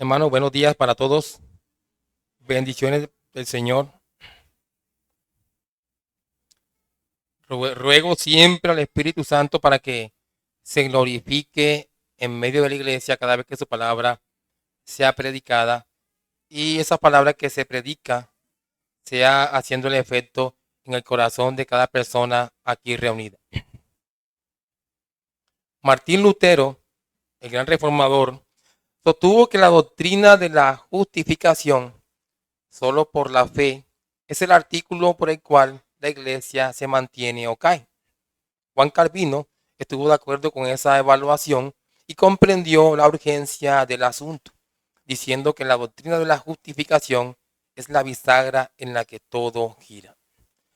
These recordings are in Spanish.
Hermano, buenos días para todos. Bendiciones del Señor. Ruego siempre al Espíritu Santo para que se glorifique en medio de la iglesia cada vez que su palabra sea predicada y esa palabra que se predica sea haciendo el efecto en el corazón de cada persona aquí reunida. Martín Lutero, el gran reformador, sostuvo que la doctrina de la justificación solo por la fe es el artículo por el cual la iglesia se mantiene o cae. Juan Calvino estuvo de acuerdo con esa evaluación y comprendió la urgencia del asunto, diciendo que la doctrina de la justificación es la bisagra en la que todo gira.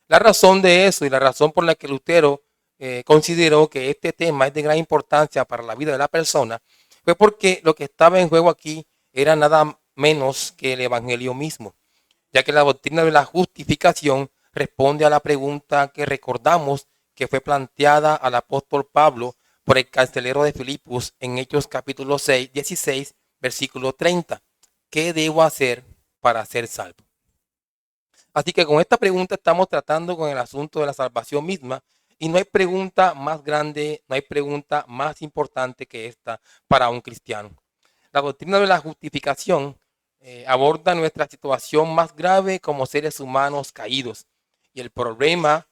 La razón de eso y la razón por la que Lutero consideró que este tema es de gran importancia para la vida de la persona fue porque lo que estaba en juego aquí era nada menos que el evangelio mismo, ya que la doctrina de la justificación responde a la pregunta que recordamos que fue planteada al apóstol Pablo por el carcelero de Filipos en Hechos capítulo 6, 16, versículo 30. ¿Qué debo hacer para ser salvo? Así que con esta pregunta estamos tratando con el asunto de la salvación misma y no hay pregunta más grande, no hay pregunta más importante que esta para un cristiano. La doctrina de la justificación aborda nuestra situación más grave como seres humanos caídos. Y el problema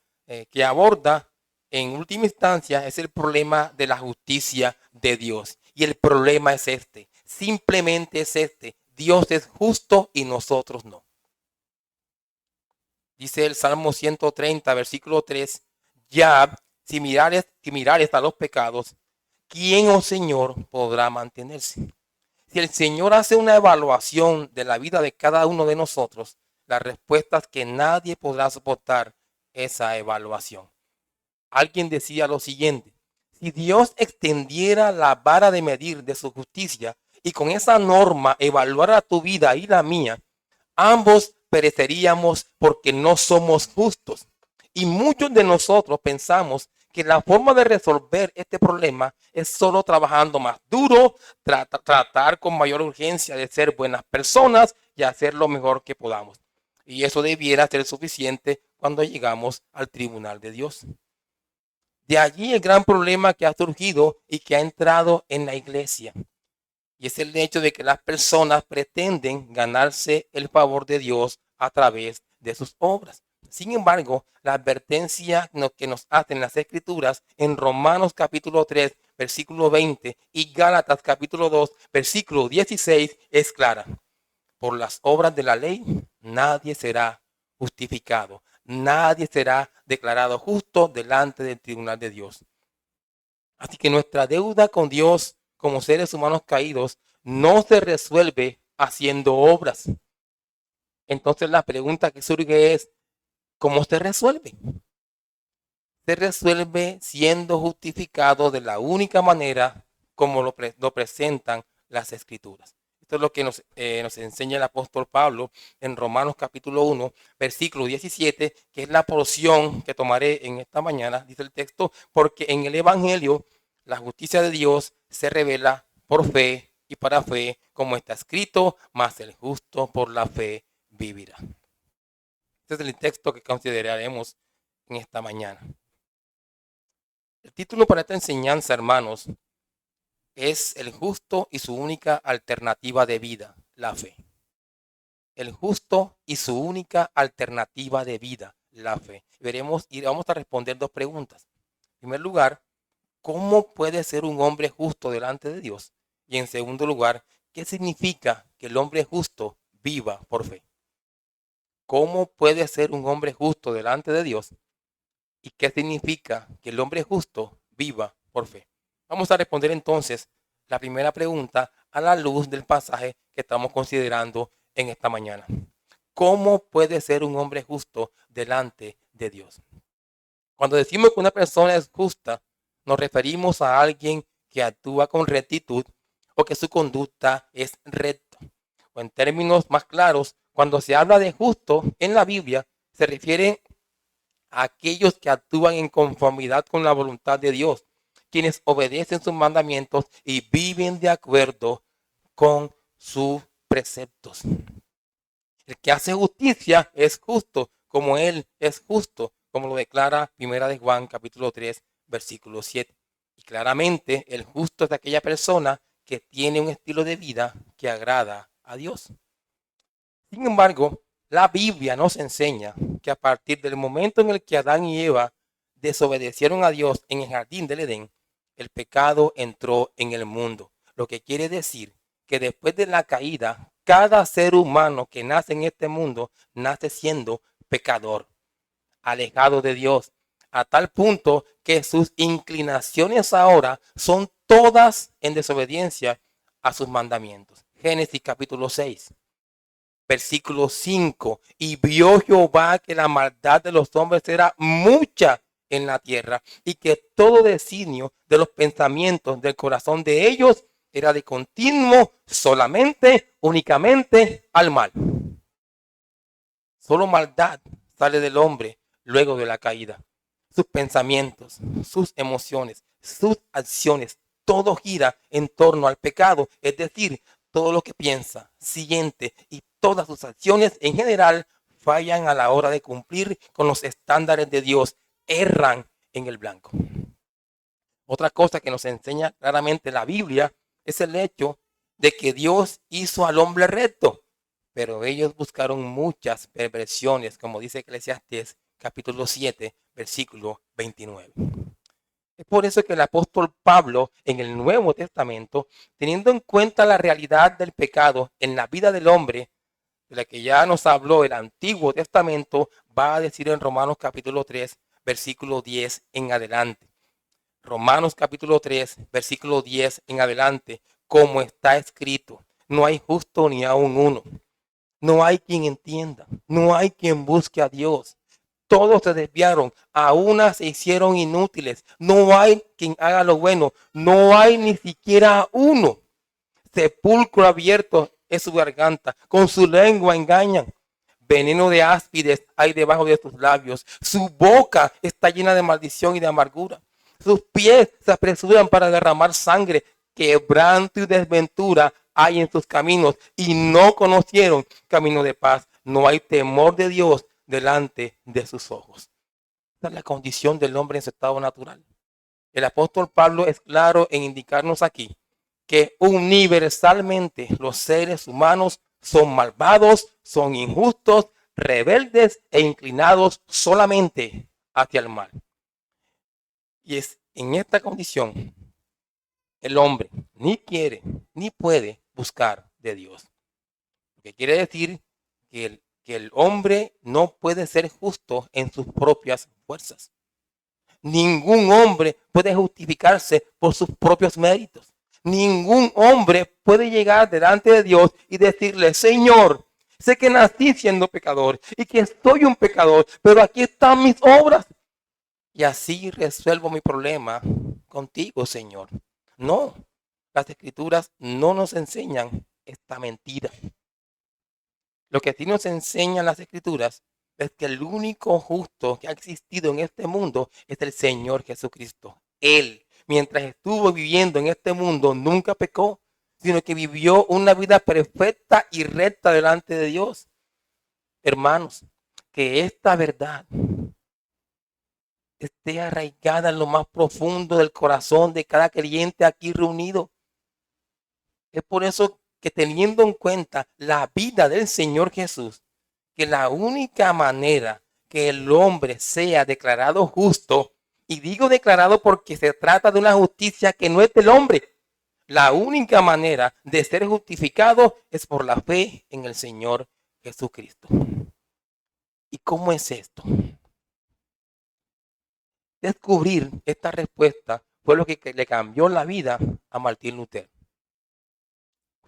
que aborda en última instancia es el problema de la justicia de Dios. Y el problema es este, simplemente es este. Dios es justo y nosotros no. Dice el Salmo 130, versículo 3, ya, si mirares a los pecados, ¿quién, oh Señor, podrá mantenerse? Si el Señor hace una evaluación de la vida de cada uno de nosotros, la respuesta es que nadie podrá soportar esa evaluación. Alguien decía lo siguiente, si Dios extendiera la vara de medir de su justicia y con esa norma evaluara tu vida y la mía, ambos pereceríamos porque no somos justos. Y muchos de nosotros pensamos que la forma de resolver este problema es solo trabajando más duro, tratar con mayor urgencia de ser buenas personas y hacer lo mejor que podamos. Y eso debiera ser suficiente cuando llegamos al tribunal de Dios. De allí el gran problema que ha surgido y que ha entrado en la iglesia. Y es el hecho de que las personas pretenden ganarse el favor de Dios a través de sus obras. Sin embargo, la advertencia que nos hacen las escrituras en Romanos capítulo 3, versículo 20 y Gálatas capítulo 2, versículo 16 es clara. Por las obras de la ley nadie será justificado, nadie será declarado justo delante del tribunal de Dios. Así que nuestra deuda con Dios como seres humanos caídos no se resuelve haciendo obras. Entonces la pregunta que surge es, ¿cómo se resuelve? Se resuelve siendo justificado de la única manera como lo presentan las escrituras. Esto es lo que nos enseña el apóstol Pablo en Romanos capítulo 1, versículo 17, que es la porción que tomaré en esta mañana, dice el texto, porque en el Evangelio la justicia de Dios se revela por fe y para fe, como está escrito, mas el justo por la fe vivirá. Este es el texto que consideraremos en esta mañana. El título para esta enseñanza, hermanos, es El justo y su única alternativa de vida, la fe. El justo y su única alternativa de vida, la fe. Veremos y vamos a responder dos preguntas. En primer lugar, ¿cómo puede ser un hombre justo delante de Dios? Y en segundo lugar, ¿qué significa que el hombre justo viva por fe? ¿Cómo puede ser un hombre justo delante de Dios? ¿Y qué significa que el hombre justo viva por fe? Vamos a responder entonces la primera pregunta a la luz del pasaje que estamos considerando en esta mañana. ¿Cómo puede ser un hombre justo delante de Dios? Cuando decimos que una persona es justa, nos referimos a alguien que actúa con rectitud o que su conducta es recta. O en términos más claros, cuando se habla de justo en la Biblia, se refiere a aquellos que actúan en conformidad con la voluntad de Dios, quienes obedecen sus mandamientos y viven de acuerdo con sus preceptos. El que hace justicia es justo, como Él es justo, como lo declara 1 Juan capítulo 3, versículo 7. Y claramente el justo es aquella persona que tiene un estilo de vida que agrada a Dios. Sin embargo, la Biblia nos enseña que a partir del momento en el que Adán y Eva desobedecieron a Dios en el jardín del Edén, el pecado entró en el mundo. Lo que quiere decir que después de la caída, cada ser humano que nace en este mundo nace siendo pecador, alejado de Dios, a tal punto que sus inclinaciones ahora son todas en desobediencia a sus mandamientos. Génesis capítulo 6. Versículo 5. Y vio Jehová que la maldad de los hombres era mucha en la tierra y que todo designio de los pensamientos del corazón de ellos era de continuo, solamente, únicamente al mal. Solo maldad sale del hombre luego de la caída. Sus pensamientos, sus emociones, sus acciones, todo gira en torno al pecado, es decir, todo lo que piensa, siente y todas sus acciones en general fallan a la hora de cumplir con los estándares de Dios, erran en el blanco. Otra cosa que nos enseña claramente la Biblia es el hecho de que Dios hizo al hombre recto, pero ellos buscaron muchas perversiones, como dice Eclesiastés capítulo 7, versículo 29. Es por eso que el apóstol Pablo en el Nuevo Testamento, teniendo en cuenta la realidad del pecado en la vida del hombre, de la que ya nos habló el Antiguo Testamento, va a decir en Romanos capítulo 3, versículo 10 en adelante. Romanos capítulo 3, versículo 10 en adelante, como está escrito, no hay justo ni aun uno. No hay quien entienda, no hay quien busque a Dios. Todos se desviaron, a una se hicieron inútiles. No hay quien haga lo bueno, no hay ni siquiera uno. Sepulcro abierto es su garganta, con su lengua engañan. Veneno de áspides hay debajo de sus labios. Su boca está llena de maldición y de amargura. Sus pies se apresuran para derramar sangre. Quebranto y desventura hay en sus caminos y no conocieron camino de paz. No hay temor de Dios delante de sus ojos. Esta es la condición del hombre en su estado natural. El apóstol Pablo es claro en indicarnos aquí que universalmente los seres humanos son malvados, son injustos, rebeldes e inclinados solamente hacia el mal. Y es en esta condición el hombre ni quiere ni puede buscar de Dios. Lo que quiere decir que el hombre no puede ser justo en sus propias fuerzas. Ningún hombre puede justificarse por sus propios méritos. Ningún hombre puede llegar delante de Dios y decirle, Señor, sé que nací siendo pecador y que soy un pecador, pero aquí están mis obras. Y así resuelvo mi problema contigo, Señor. No, las escrituras no nos enseñan esta mentira. Lo que sí nos enseñan las escrituras es que el único justo que ha existido en este mundo es el Señor Jesucristo. Él, mientras estuvo viviendo en este mundo, nunca pecó, sino que vivió una vida perfecta y recta delante de Dios. Hermanos, que esta verdad esté arraigada en lo más profundo del corazón de cada creyente aquí reunido. Es por eso que teniendo en cuenta la vida del Señor Jesús, que la única manera que el hombre sea declarado justo, y digo declarado porque se trata de una justicia que no es del hombre, la única manera de ser justificado es por la fe en el Señor Jesucristo. ¿Y cómo es esto? Descubrir esta respuesta fue lo que le cambió la vida a Martín Lutero.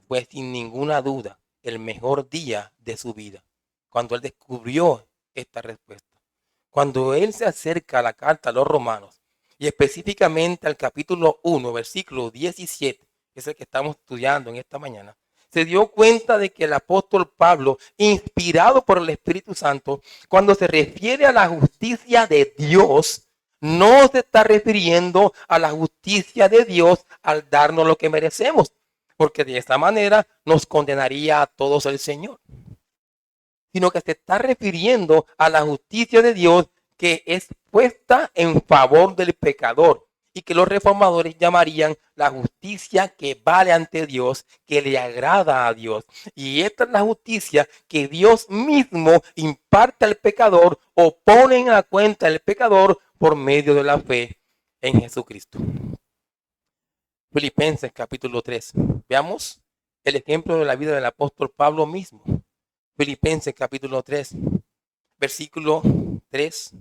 Fue sin ninguna duda el mejor día de su vida, cuando él descubrió esta respuesta. Cuando él se acerca a la carta a los romanos, y específicamente al capítulo 1, versículo 17, que es el que estamos estudiando en esta mañana, se dio cuenta de que el apóstol Pablo, inspirado por el Espíritu Santo, cuando se refiere a la justicia de Dios, no se está refiriendo a la justicia de Dios al darnos lo que merecemos. porque de esta manera nos condenaría a todos el Señor, sino que se está refiriendo a la justicia de Dios que es puesta en favor del pecador y que los reformadores llamarían la justicia que vale ante Dios, que le agrada a Dios. Y esta es la justicia que Dios mismo imparte al pecador o pone en la cuenta del pecador por medio de la fe en Jesucristo. Filipenses capítulo 3. Veamos el ejemplo de la vida del apóstol Pablo mismo. Filipenses capítulo 3, versículo 3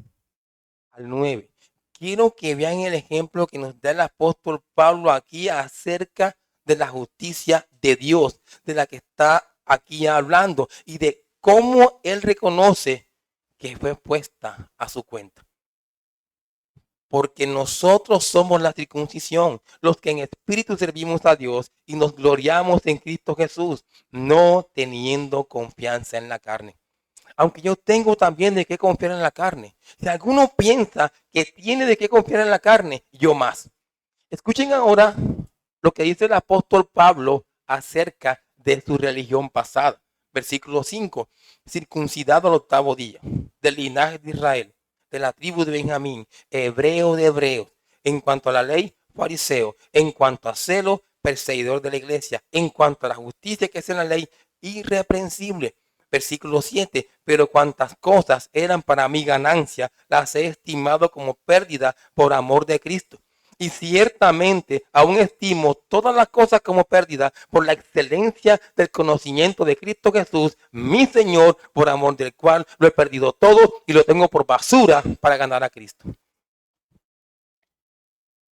al 9. Quiero que vean el ejemplo que nos da el apóstol Pablo aquí acerca de la justicia de Dios, de la que está aquí hablando y de cómo él reconoce que fue puesta a su cuenta. Porque nosotros somos la circuncisión, los que en espíritu servimos a Dios y nos gloriamos en Cristo Jesús, no teniendo confianza en la carne. Aunque yo tengo también de qué confiar en la carne. Si alguno piensa que tiene de qué confiar en la carne, yo más. Escuchen ahora lo que dice el apóstol Pablo acerca de su religión pasada. Versículo 5. Circuncidado al octavo día, del linaje de Israel, de la tribu de Benjamín, hebreo de hebreos, en cuanto a la ley, fariseo, en cuanto a celo, perseguidor de la iglesia, en cuanto a la justicia que es en la ley, irreprensible. Versículo 7, pero cuantas cosas eran para mi ganancia, las he estimado como pérdida por amor de Cristo. Y ciertamente aún estimo todas las cosas como pérdida por la excelencia del conocimiento de Cristo Jesús, mi Señor, por amor del cual lo he perdido todo y lo tengo por basura para ganar a Cristo.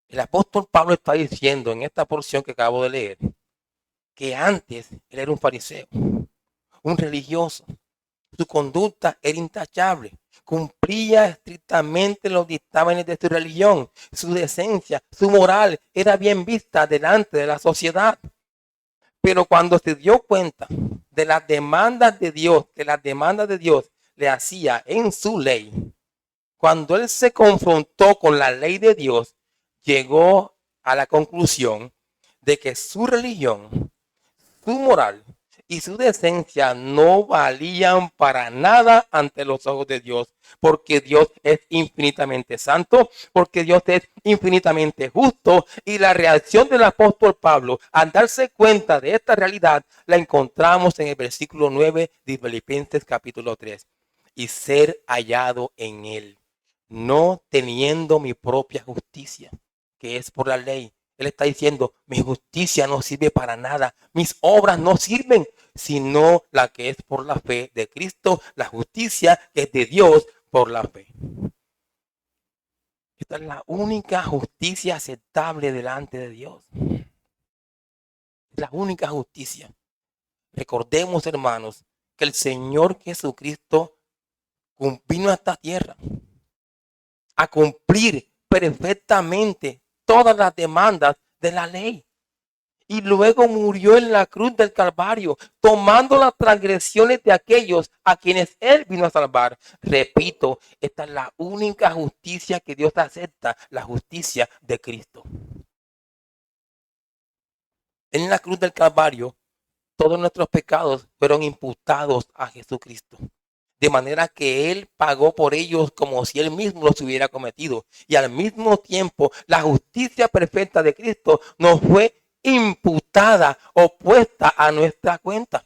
El apóstol Pablo está diciendo en esta porción que acabo de leer que antes él era un fariseo, un religioso. Su conducta era intachable, cumplía estrictamente los dictámenes de su religión, su decencia, su moral era bien vista delante de la sociedad. Pero cuando se dio cuenta de las demandas de Dios, le hacía en su ley, cuando él se confrontó con la ley de Dios, llegó a la conclusión de que su religión, su moral y su decencia no valían para nada ante los ojos de Dios, porque Dios es infinitamente santo, porque Dios es infinitamente justo, y la reacción del apóstol Pablo al darse cuenta de esta realidad la encontramos en el versículo 9 de Filipenses capítulo 3, y ser hallado en él, no teniendo mi propia justicia, que es por la ley. Él está diciendo, mi justicia no sirve para nada, mis obras no sirven, sino la que es por la fe de Cristo, la justicia que es de Dios por la fe. Esta es la única justicia aceptable delante de Dios. Es la única justicia. Recordemos, hermanos, que el Señor Jesucristo vino a esta tierra a cumplir perfectamente todas las demandas de la ley. Y luego murió en la cruz del Calvario, tomando las transgresiones de aquellos a quienes él vino a salvar. Repito, esta es la única justicia que Dios acepta, la justicia de Cristo. En la cruz del Calvario, todos nuestros pecados fueron imputados a Jesucristo. De manera que él pagó por ellos como si él mismo los hubiera cometido. Y al mismo tiempo, la justicia perfecta de Cristo nos fue imputada o puesta a nuestra cuenta.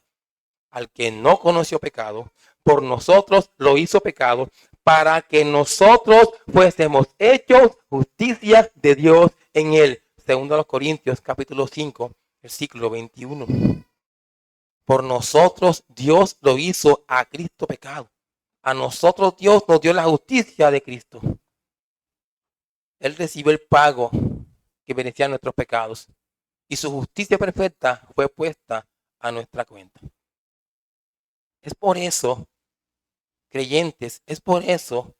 Al que no conoció pecado, por nosotros lo hizo pecado, para que nosotros fuésemos hechos justicia de Dios en él. Segundo a los Corintios, capítulo 5, versículo 21. Por nosotros Dios lo hizo a Cristo pecado. A nosotros Dios nos dio la justicia de Cristo. Él recibió el pago que merecía nuestros pecados. Y su justicia perfecta fue puesta a nuestra cuenta. Es por eso, creyentes, es por eso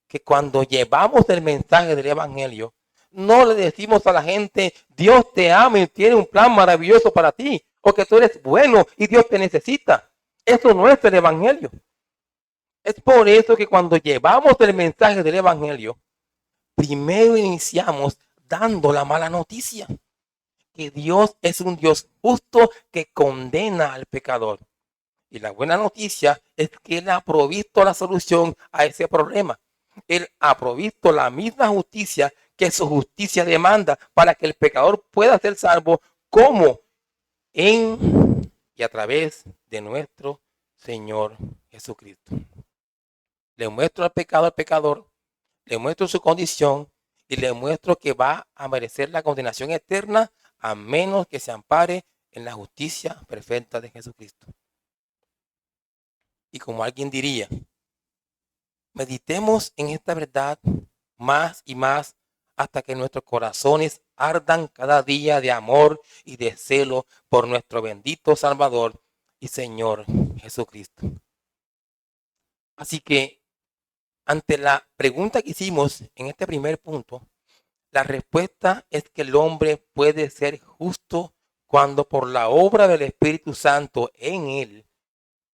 que cuando llevamos el mensaje del Evangelio, no le decimos a la gente, Dios te ama y tiene un plan maravilloso para ti, o que tú eres bueno y Dios te necesita. Eso no es el Evangelio. Es por eso que cuando llevamos el mensaje del Evangelio, primero iniciamos dando la mala noticia. que Dios es un Dios justo que condena al pecador. Y la buena noticia es que Él ha provisto la solución a ese problema. Él ha provisto la misma justicia que su justicia demanda para que el pecador pueda ser salvo como en y a través de nuestro Señor Jesucristo. Le muestro al pecador, le muestro su condición y le muestro que va a merecer la condenación eterna a menos que se ampare en la justicia perfecta de Jesucristo. Y como alguien diría, meditemos en esta verdad más y más hasta que nuestros corazones ardan cada día de amor y de celo por nuestro bendito Salvador y Señor Jesucristo. Así que ante la pregunta que hicimos en este primer punto, la respuesta es que el hombre puede ser justo cuando por la obra del Espíritu Santo en él,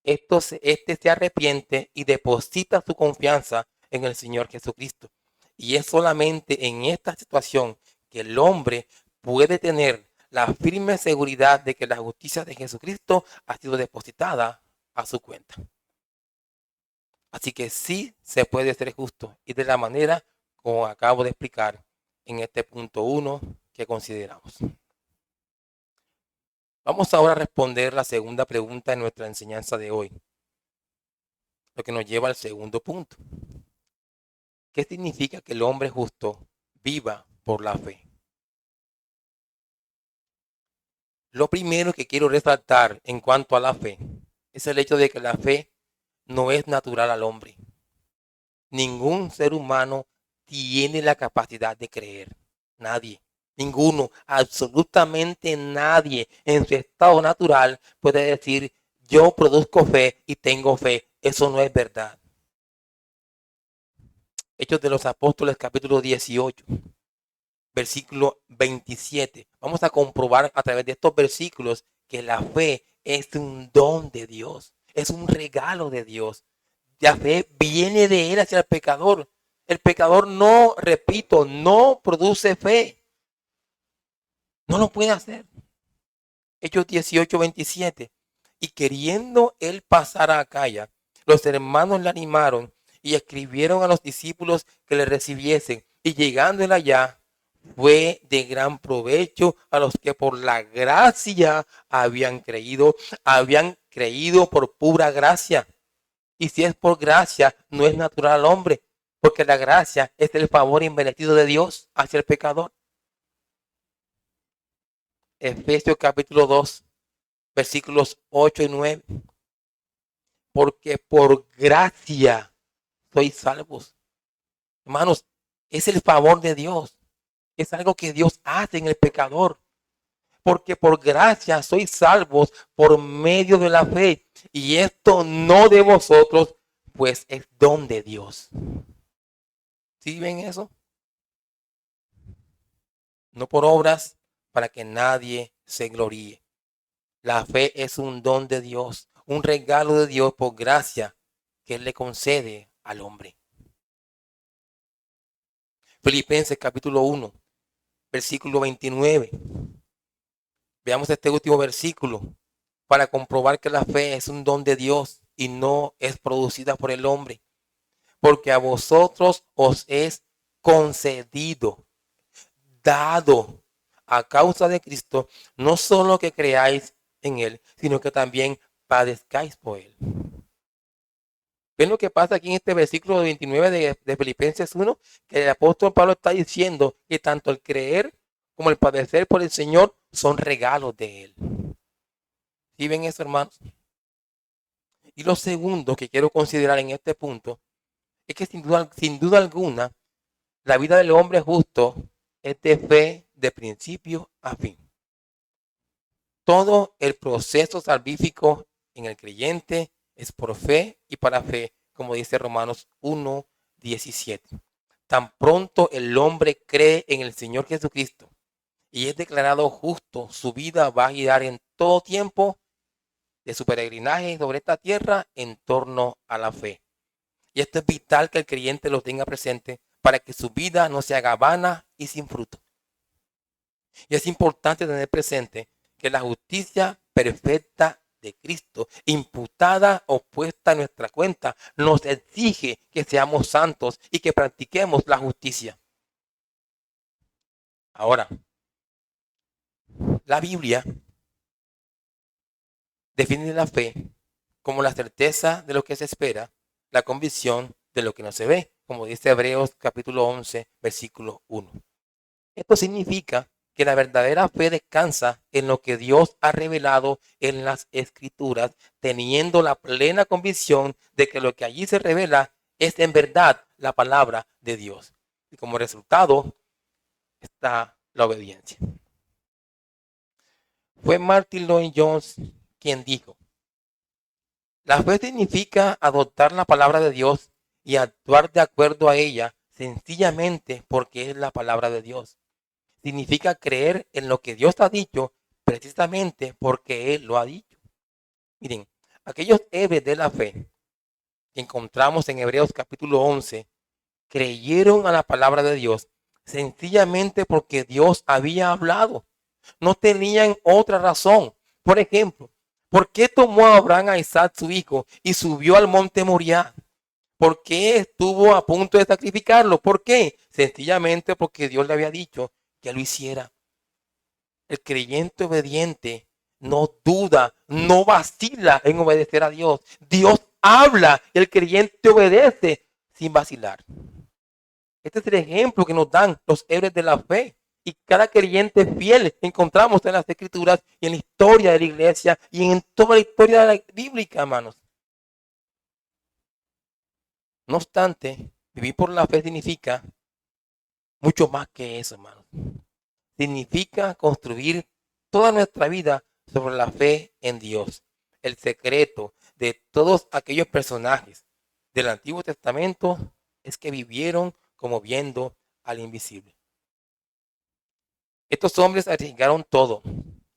este se arrepiente y deposita su confianza en el Señor Jesucristo. Y es solamente en esta situación que el hombre puede tener la firme seguridad de que la justicia de Jesucristo ha sido depositada a su cuenta. Así que sí se puede ser justo y de la manera como acabo de explicar en este punto 1 que consideramos. Vamos ahora a responder la segunda pregunta en nuestra enseñanza de hoy, lo que nos lleva al segundo punto. ¿Qué significa que el hombre justo viva por la fe? Lo primero que quiero resaltar en cuanto a la fe es el hecho de que la fe no es natural al hombre. Ningún ser humano tiene la capacidad de creer. Nadie, ninguno, absolutamente nadie en su estado natural puede decir yo produzco fe y tengo fe. Eso no es verdad. Hechos de los Apóstoles capítulo 18, versículo 27. Vamos a comprobar a través de estos versículos que la fe es un don de Dios, es un regalo de Dios. La fe viene de Él hacia el pecador. El pecador no, repito, no produce fe. No lo puede hacer. Hechos 18, 27. Y queriendo él pasar a Acaya, los hermanos le animaron y escribieron a los discípulos que le recibiesen. Y llegando él allá, fue de gran provecho a los que por la gracia habían creído por pura gracia. Y si es por gracia, no es natural al hombre, porque la gracia es el favor inmerecido de Dios hacia el pecador. Efesios capítulo 2, versículos 8 y 9. Porque por gracia sois salvos. Hermanos, es el favor de Dios. Es algo que Dios hace en el pecador. Porque por gracia sois salvos por medio de la fe. Y esto no de vosotros, pues es don de Dios. ¿Sí ven eso? No por obras para que nadie se gloríe. La fe es un don de Dios, un regalo de Dios por gracia que Él le concede al hombre. Filipenses capítulo 1, versículo 29. Veamos este último versículo para comprobar que la fe es un don de Dios y no es producida por el hombre. Porque a vosotros os es concedido, dado a causa de Cristo, no solo que creáis en Él, sino que también padezcáis por Él. ¿Ven lo que pasa aquí en este versículo 29 de Filipenses 1? Que el apóstol Pablo está diciendo que tanto el creer como el padecer por el Señor son regalos de Él. ¿Sí ven eso, hermanos? Y lo segundo que quiero considerar en este punto es que sin duda alguna, la vida del hombre justo es de fe de principio a fin. Todo el proceso salvífico en el creyente es por fe y para fe, como dice Romanos 1:17. Tan pronto el hombre cree en el Señor Jesucristo y es declarado justo, su vida va a girar en todo tiempo de su peregrinaje sobre esta tierra en torno a la fe. Y esto es vital que el creyente lo tenga presente para que su vida no se haga vana y sin fruto. Y es importante tener presente que la justicia perfecta de Cristo, imputada o puesta en nuestra cuenta, nos exige que seamos santos y que practiquemos la justicia. Ahora, la Biblia define la fe como la certeza de lo que se espera, la convicción de lo que no se ve, como dice Hebreos capítulo 11, versículo 1. Esto significa que la verdadera fe descansa en lo que Dios ha revelado en las Escrituras, teniendo la plena convicción de que lo que allí se revela es en verdad la palabra de Dios. Y como resultado está la obediencia. Fue Martin Lloyd Jones quien dijo: la fe significa adoptar la palabra de Dios y actuar de acuerdo a ella sencillamente porque es la palabra de Dios. Significa creer en lo que Dios ha dicho precisamente porque Él lo ha dicho. Miren, aquellos héroes de la fe que encontramos en Hebreos capítulo 11 creyeron a la palabra de Dios sencillamente porque Dios había hablado. No tenían otra razón. Por ejemplo, ¿por qué tomó a Abraham a Isaac su hijo y subió al monte Moriah? ¿Por qué estuvo a punto de sacrificarlo? ¿Por qué? Sencillamente porque Dios le había dicho que lo hiciera. El creyente obediente no duda, no vacila en obedecer a Dios. Dios habla y el creyente obedece sin vacilar. Este es el ejemplo que nos dan los héroes de la fe. Y cada creyente fiel encontramos en las Escrituras y en la historia de la iglesia y en toda la historia de la bíblica, hermanos. No obstante, vivir por la fe significa mucho más que eso, hermanos. Significa construir toda nuestra vida sobre la fe en Dios. El secreto de todos aquellos personajes del Antiguo Testamento es que vivieron como viendo al invisible. Estos hombres arriesgaron todo,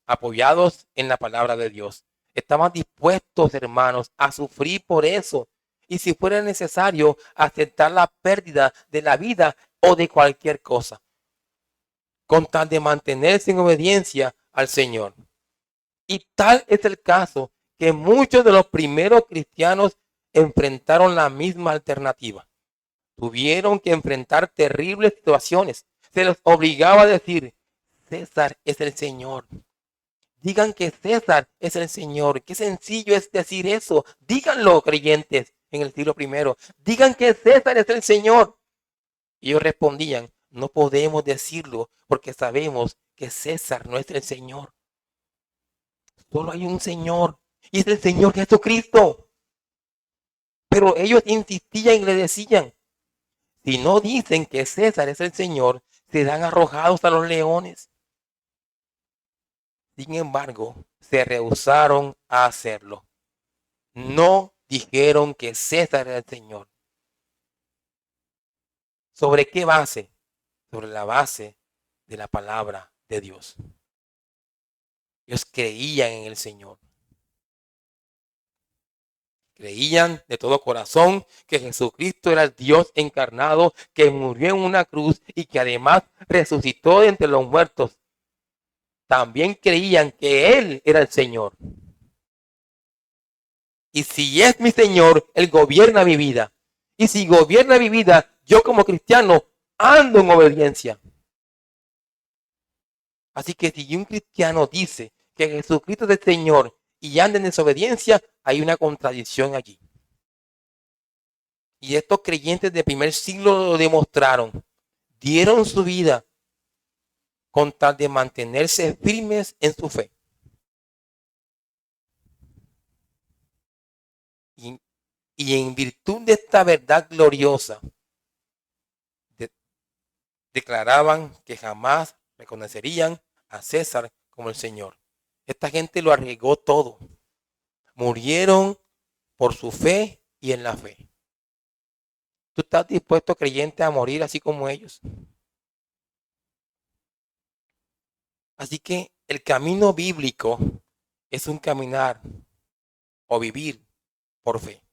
apoyados en la palabra de Dios. Estaban dispuestos, hermanos, a sufrir por eso. Y si fuera necesario, aceptar la pérdida de la vida o de cualquier cosa, con tal de mantenerse en obediencia al Señor. Y tal es el caso que muchos de los primeros cristianos enfrentaron la misma alternativa. Tuvieron que enfrentar terribles situaciones. Se les obligaba a decir: César es el Señor. Digan que César es el Señor. Qué sencillo es decir eso. Díganlo, creyentes, en el siglo I. Digan que César es el Señor. Y ellos respondían: no podemos decirlo porque sabemos que César no es el Señor. Solo hay un Señor y es el Señor Jesucristo. Pero ellos insistían y le decían: si no dicen que César es el Señor, serán arrojados a los leones. Sin embargo, se rehusaron a hacerlo. No dijeron que César era el Señor. ¿Sobre qué base? Sobre la base de la palabra de Dios. Ellos creían en el Señor. Creían de todo corazón que Jesucristo era el Dios encarnado, que murió en una cruz y que además resucitó de entre los muertos. También creían que Él era el Señor. Y si es mi Señor, Él gobierna mi vida. Y si gobierna mi vida, yo como cristiano ando en obediencia. Así que si un cristiano dice que Jesucristo es el Señor y anda en desobediencia, hay una contradicción allí. Y estos creyentes del primer siglo lo demostraron. Dieron su vida con tal de mantenerse firmes en su fe. Y en virtud de esta verdad gloriosa, declaraban que jamás reconocerían a César como el Señor. Esta gente lo arriesgó todo. Murieron por su fe y en la fe. ¿Tú estás dispuesto, creyente, a morir así como ellos? Así que el camino bíblico es un caminar o vivir por fe.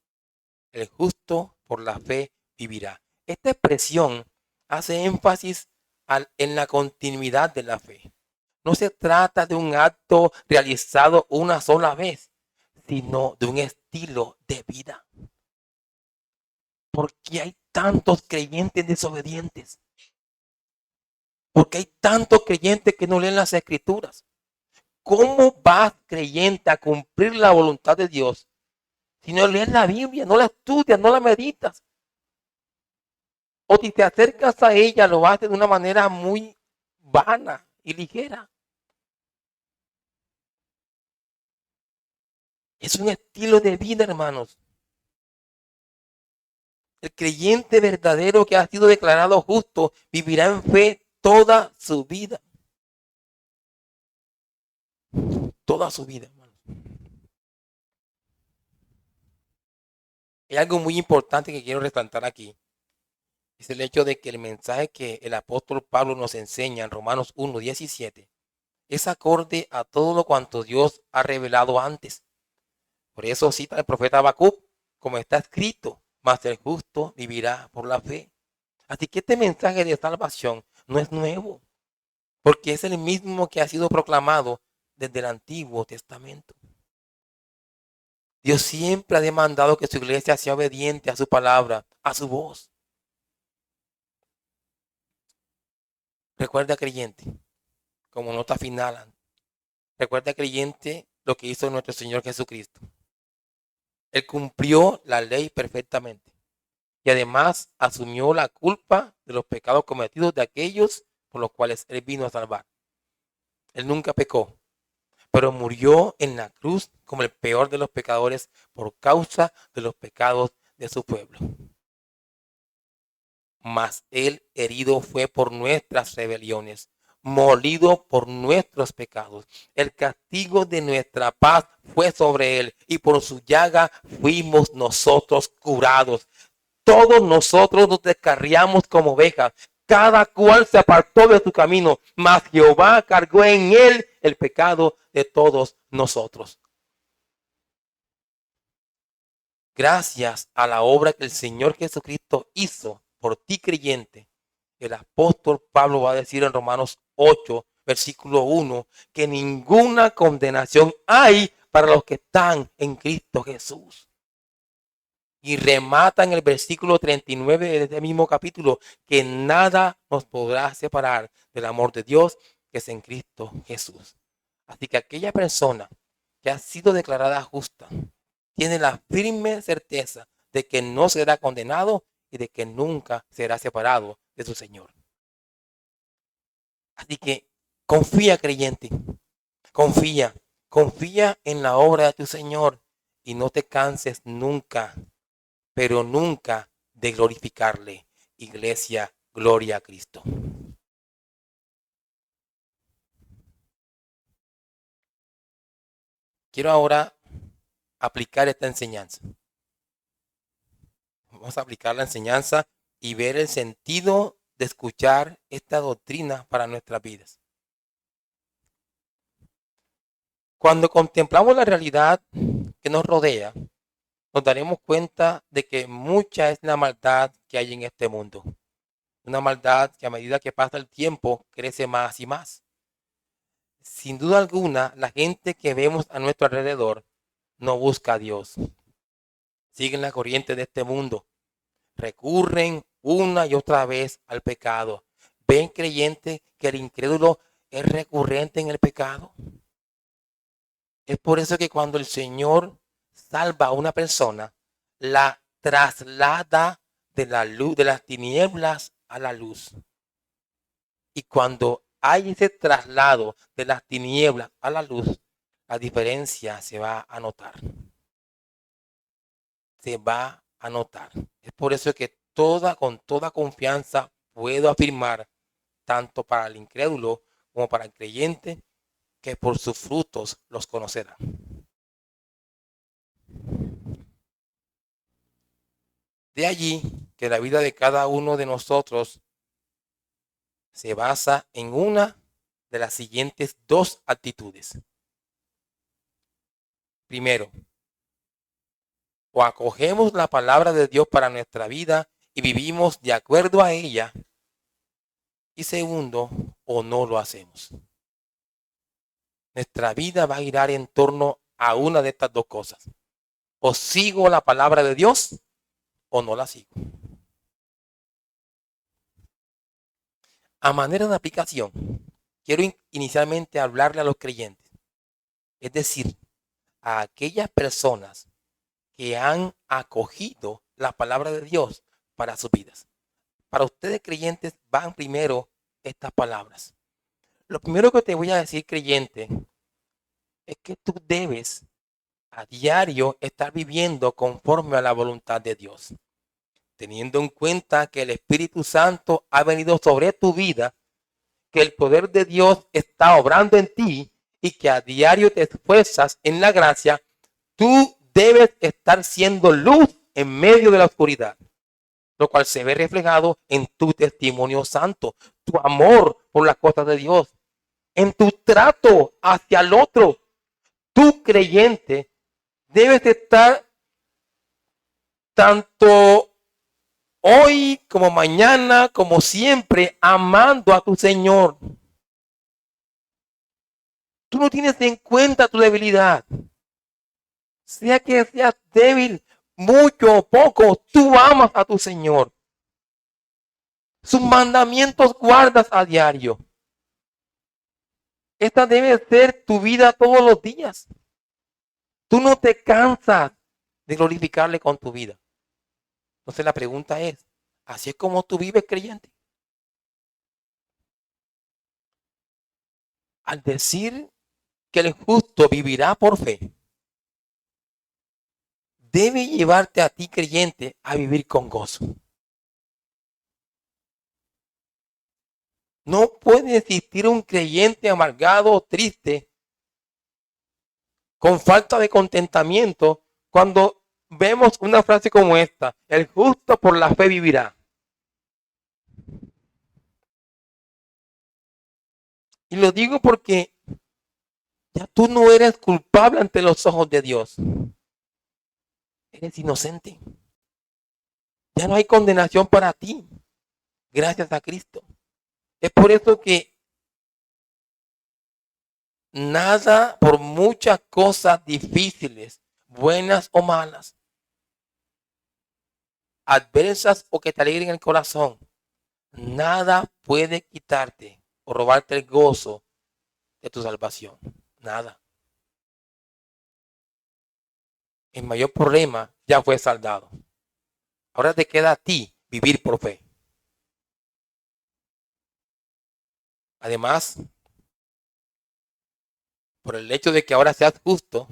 El justo por la fe vivirá. Esta expresión hace énfasis en la continuidad de la fe. no se trata de un acto realizado una sola vez, sino de un estilo de vida. ¿Por qué hay tantos creyentes desobedientes? ¿Por qué hay tantos creyentes que no leen las escrituras? ¿Cómo vas, creyente, a cumplir la voluntad de Dios si no lees la Biblia, no la estudias, no la meditas? O si te acercas a ella, lo haces de una manera muy vana y ligera. Es un estilo de vida, hermanos. El creyente verdadero que ha sido declarado justo vivirá en fe toda su vida. Toda su vida, hermanos. Hay algo muy importante que quiero resaltar aquí. Es el hecho de que el mensaje que el apóstol Pablo nos enseña en Romanos 1:17 es acorde a todo lo cuanto Dios ha revelado antes. Por eso cita el profeta Habacuc, como está escrito, mas el justo vivirá por la fe. Así que este mensaje de salvación no es nuevo, porque es el mismo que ha sido proclamado desde el Antiguo Testamento. Dios siempre ha demandado que su iglesia sea obediente a su palabra, a su voz. Recuerda, creyente, como nota final, recuerda, creyente, lo que hizo nuestro Señor Jesucristo. Él cumplió la ley perfectamente y además asumió la culpa de los pecados cometidos de aquellos por los cuales Él vino a salvar. Él nunca pecó, pero murió en la cruz como el peor de los pecadores por causa de los pecados de su pueblo. Mas Él herido fue por nuestras rebeliones, molido por nuestros pecados. El castigo de nuestra paz fue sobre Él y por su llaga fuimos nosotros curados. Todos nosotros nos descarriamos como ovejas, cada cual se apartó de su camino, mas Jehová cargó en él el pecado de todos nosotros. Gracias a la obra que el Señor Jesucristo hizo por ti, creyente, el apóstol Pablo va a decir en Romanos 8, versículo 1, que ninguna condenación hay para los que están en Cristo Jesús. Y remata en el versículo 39 de este mismo capítulo, que nada nos podrá separar del amor de Dios que es en Cristo Jesús. Así que aquella persona que ha sido declarada justa tiene la firme certeza de que no será condenado y de que nunca será separado de su Señor. Así que confía, creyente, confía en la obra de tu Señor y no te canses nunca, pero nunca de glorificarle. Iglesia, gloria a Cristo. Quiero ahora aplicar esta enseñanza. Vamos a aplicar la enseñanza y ver el sentido de escuchar esta doctrina para nuestras vidas. Cuando contemplamos la realidad que nos rodea, nos daremos cuenta de que mucha es la maldad que hay en este mundo. Una maldad que a medida que pasa el tiempo crece más y más. Sin duda alguna, la gente que vemos a nuestro alrededor no busca a Dios. Siguen la corriente de este mundo. Recurren una y otra vez al pecado. ¿Ven, creyente, que el incrédulo es recurrente en el pecado? Es por eso que cuando el Señor salva a una persona, la traslada de la luz, de las tinieblas a la luz. Y cuando hay ese traslado de las tinieblas a la luz, la diferencia se va a notar. Se va a notar. Es por eso que con toda confianza puedo afirmar, tanto para el incrédulo como para el creyente, que por sus frutos los conocerá. De allí que la vida de cada uno de nosotros se basa en una de las siguientes dos actitudes. Primero, o acogemos la palabra de Dios para nuestra vida y vivimos de acuerdo a ella. Y segundo, o no lo hacemos. Nuestra vida va a girar en torno a una de estas dos cosas. O sigo la palabra de Dios o no la sigo. A manera de aplicación, quiero inicialmente hablarle a los creyentes, es decir, a aquellas personas que han acogido la palabra de Dios para sus vidas. Para ustedes creyentes van primero estas palabras. Lo primero que te voy a decir, creyente, es que tú debes a diario estar viviendo conforme a la voluntad de Dios, teniendo en cuenta que el Espíritu Santo ha venido sobre tu vida, que el poder de Dios está obrando en ti y que a diario te esfuerzas en la gracia. Tú debes estar siendo luz en medio de la oscuridad, lo cual se ve reflejado en tu testimonio santo, tu amor por las cosas de Dios, en tu trato hacia el otro. Tú creyente debes estar tanto hoy como mañana, como siempre, amando a tu Señor. Tú no tienes en cuenta tu debilidad. Sea que seas débil, mucho o poco, tú amas a tu Señor. Sus mandamientos guardas a diario. Esta debe ser tu vida todos los días. Tú no te cansas de glorificarle con tu vida. Entonces la pregunta es, ¿así es como tú vives, creyente? Al decir que el justo vivirá por fe, debe llevarte a ti, creyente, a vivir con gozo. No puede existir un creyente amargado o triste, con falta de contentamiento, cuando vemos una frase como esta: el justo por la fe vivirá. Y lo digo porque ya tú no eres culpable ante los ojos de Dios. Eres inocente. Ya no hay condenación para ti, gracias a Cristo. Es por eso que nada, por muchas cosas difíciles, buenas o malas, adversas o que te alegren el corazón, nada puede quitarte o robarte el gozo de tu salvación. Nada. El mayor problema ya fue saldado. Ahora te queda a ti vivir por fe. Además, por el hecho de que ahora seas justo,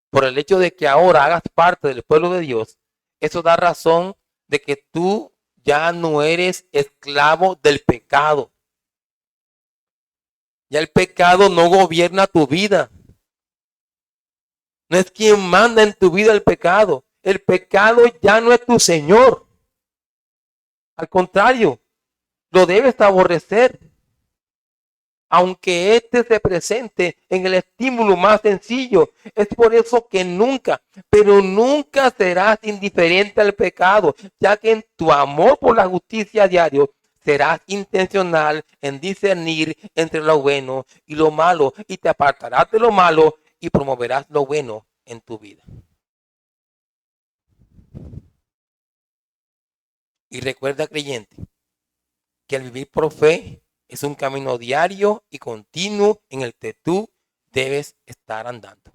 por el hecho de que ahora hagas parte del pueblo de Dios, eso da razón de que tú ya no eres esclavo del pecado. Ya el pecado no gobierna tu vida. No es quien manda en tu vida el pecado. El pecado ya no es tu Señor. Al contrario, lo debes aborrecer. Aunque éste se presente en el estímulo más sencillo. Es por eso que nunca, pero nunca serás indiferente al pecado, ya que en tu amor por la justicia diario serás intencional en discernir entre lo bueno y lo malo, y te apartarás de lo malo y promoverás lo bueno en tu vida. Y recuerda, creyente, que el vivir por fe es un camino diario y continuo en el que tú debes estar andando.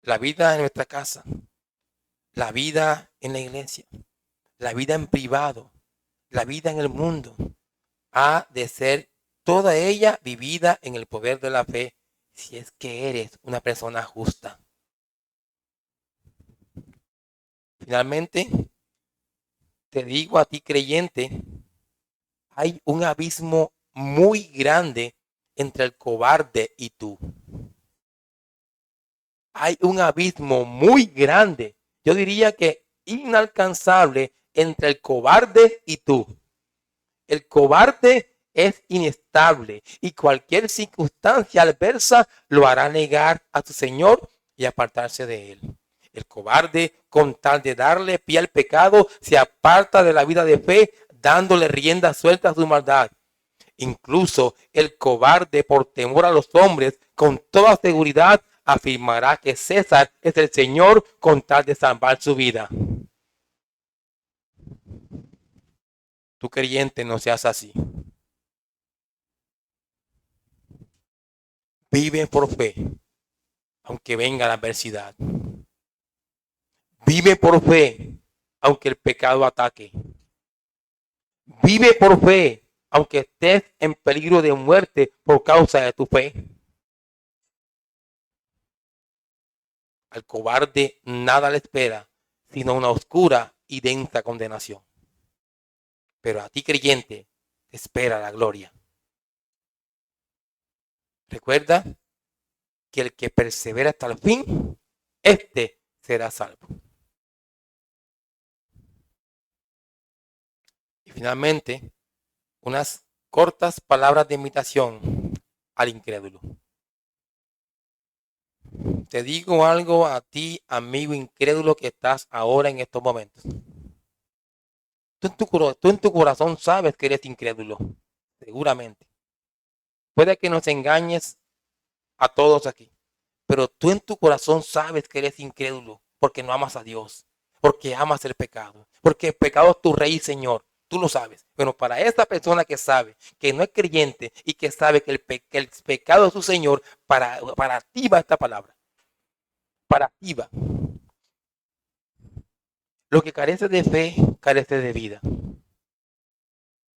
La vida en nuestra casa, la vida en la iglesia, la vida en privado, la vida en el mundo, ha de ser toda ella vivida en el poder de la fe, si es que eres una persona justa. Finalmente, te digo a ti, creyente, hay un abismo muy grande entre el cobarde y tú. Hay un abismo muy grande, yo diría que inalcanzable, entre el cobarde y tú. El cobarde es inestable y cualquier circunstancia adversa lo hará negar a su Señor y apartarse de él. El cobarde, con tal de darle pie al pecado, se aparta de la vida de fe, dándole rienda suelta a su maldad. Incluso el cobarde, por temor a los hombres, con toda seguridad afirmará que César es el Señor con tal de salvar su vida. Tú creyente, no seas así. Vive por fe, aunque venga la adversidad. Vive por fe, aunque el pecado ataque. Vive por fe, aunque estés en peligro de muerte por causa de tu fe. Al cobarde nada le espera, sino una oscura y densa condenación. Pero a ti, creyente, te espera la gloria. Recuerda que el que persevera hasta el fin, este será salvo. Y finalmente, unas cortas palabras de invitación al incrédulo. Te digo algo a ti, amigo incrédulo, que estás ahora en estos momentos. Tú en tu corazón sabes que eres incrédulo, seguramente. Puede que nos engañes a todos aquí, pero tú en tu corazón sabes que eres incrédulo porque no amas a Dios, porque amas el pecado, porque el pecado es tu rey y señor. Tú lo sabes. Pero para esta persona que sabe que no es creyente y que sabe que el pecado es su señor, para ti va esta palabra. Para ti va. Lo que carece de fe, carece de vida.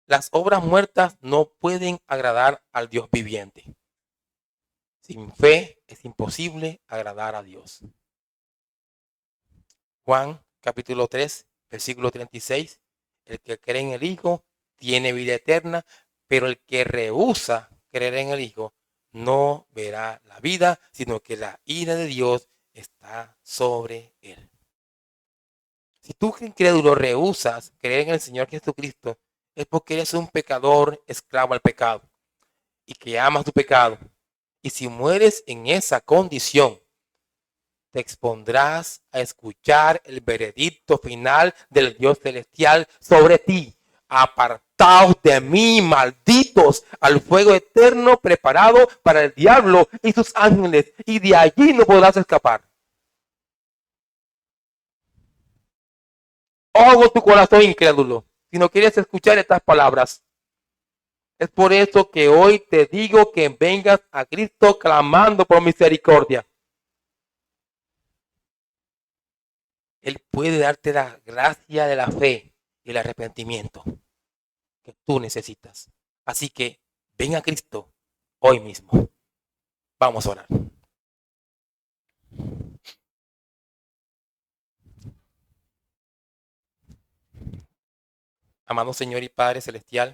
Las obras muertas no pueden agradar al Dios viviente. Sin fe es imposible agradar a Dios. Juan capítulo 3, versículo 36. El que cree en el Hijo tiene vida eterna, pero el que rehúsa creer en el Hijo no verá la vida, sino que la ira de Dios está sobre él. Si tú, incrédulo, rehusas creer en el Señor Jesucristo, es porque eres un pecador esclavo al pecado y que amas tu pecado. Y si mueres en esa condición, te expondrás a escuchar el veredicto final del Dios celestial sobre ti. Apartaos de mí, malditos, al fuego eterno preparado para el diablo y sus ángeles, y de allí no podrás escapar. Ojo tu corazón incrédulo, si no quieres escuchar estas palabras. Es por eso que hoy te digo que vengas a Cristo clamando por misericordia. Él puede darte la gracia de la fe y el arrepentimiento que tú necesitas. Así que ven a Cristo hoy mismo. Vamos a orar. Amado Señor y Padre Celestial,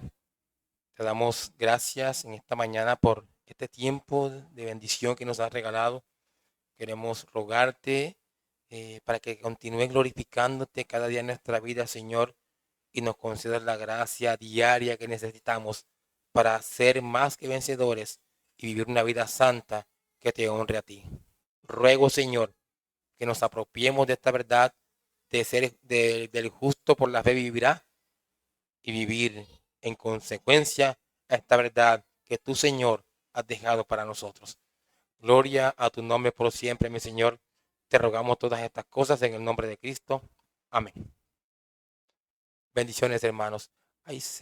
te damos gracias en esta mañana por este tiempo de bendición que nos has regalado. Queremos rogarte para que continúes glorificándote cada día en nuestra vida, Señor, y nos concedas la gracia diaria que necesitamos para ser más que vencedores y vivir una vida santa que te honre a ti. Ruego, Señor, que nos apropiemos de esta verdad del justo por la fe vivirá, y vivir en consecuencia a esta verdad que tú, Señor, has dejado para nosotros. Gloria a tu nombre por siempre, mi Señor. Te rogamos todas estas cosas en el nombre de Cristo. Amén. Bendiciones, hermanos. Ay,